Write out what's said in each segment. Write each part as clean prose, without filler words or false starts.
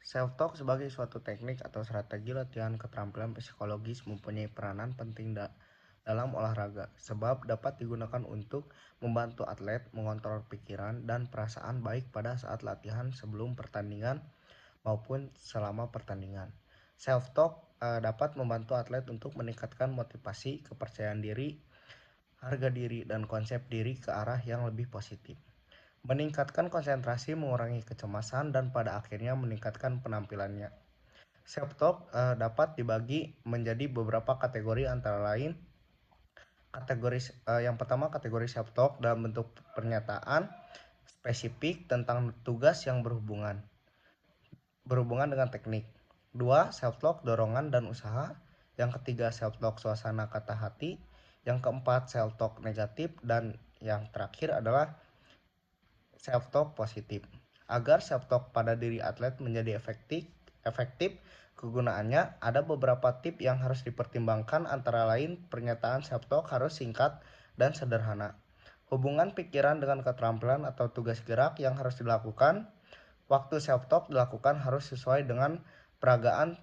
Self-talk sebagai suatu teknik atau strategi latihan keterampilan psikologis mempunyai peranan penting dalam olahraga, sebab dapat digunakan untuk membantu atlet mengontrol pikiran dan perasaan baik pada saat latihan sebelum pertandingan maupun selama pertandingan. Self-talk dapat membantu atlet untuk meningkatkan motivasi, kepercayaan diri, harga diri, dan konsep diri ke arah yang lebih positif. Meningkatkan konsentrasi, mengurangi kecemasan, dan pada akhirnya meningkatkan penampilannya. Self-talk dapat dibagi menjadi beberapa kategori antara lain. Yang pertama kategori self-talk dalam bentuk pernyataan spesifik tentang tugas yang berhubungan dengan teknik. Dua, self-talk dorongan dan usaha. Yang ketiga, self-talk suasana kata hati. Yang keempat, self-talk negatif. Dan yang terakhir adalah self-talk positif. Agar self-talk pada diri atlet menjadi efektif kegunaannya, ada beberapa tip yang harus dipertimbangkan, antara lain pernyataan self-talk harus singkat dan sederhana. Hubungan pikiran dengan keterampilan atau tugas gerak yang harus dilakukan. Waktu self-talk dilakukan harus sesuai dengan peragaan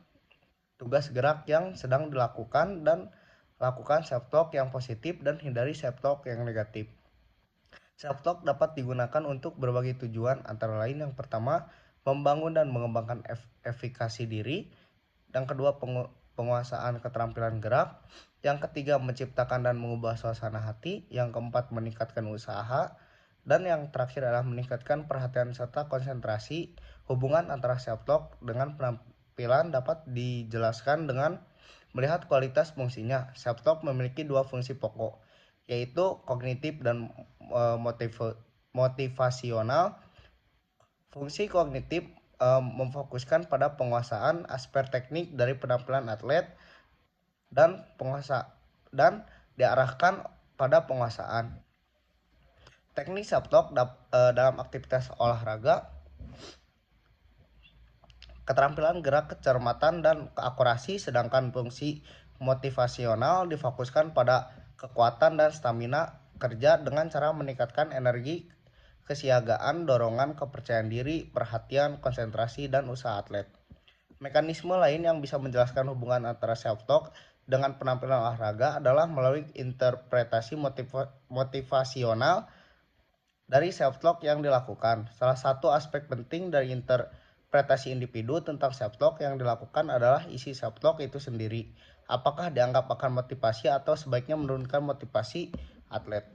tugas gerak yang sedang dilakukan, dan lakukan self-talk yang positif dan hindari self-talk yang negatif. Self-talk dapat digunakan untuk berbagai tujuan, antara lain yang pertama, membangun dan mengembangkan efikasi diri. Yang kedua, penguasaan keterampilan gerak. Yang ketiga, menciptakan dan mengubah suasana hati. Yang keempat, meningkatkan usaha. Dan yang terakhir adalah meningkatkan perhatian serta konsentrasi. Hubungan antara self-talk dengan penampilan dapat dijelaskan dengan melihat kualitas fungsinya. Self-talk memiliki dua fungsi pokok, yaitu kognitif dan motivasional. Fungsi kognitif memfokuskan pada penguasaan aspek teknik dari penampilan atlet dan diarahkan pada penguasaan teknik self-talk dalam aktivitas olahraga, keterampilan gerak, kecermatan, dan keakurasi, sedangkan fungsi motivasional difokuskan pada kekuatan dan stamina kerja dengan cara meningkatkan energi, kesiagaan, dorongan, kepercayaan diri, perhatian, konsentrasi, dan usaha atlet. Mekanisme lain yang bisa menjelaskan hubungan antara self-talk dengan penampilan olahraga adalah melalui interpretasi motivasional dari self-talk yang dilakukan. Salah satu aspek penting dari interpretasi individu tentang self-talk yang dilakukan adalah isi self-talk itu sendiri. Apakah dianggap akan motivasi atau sebaiknya menurunkan motivasi atlet.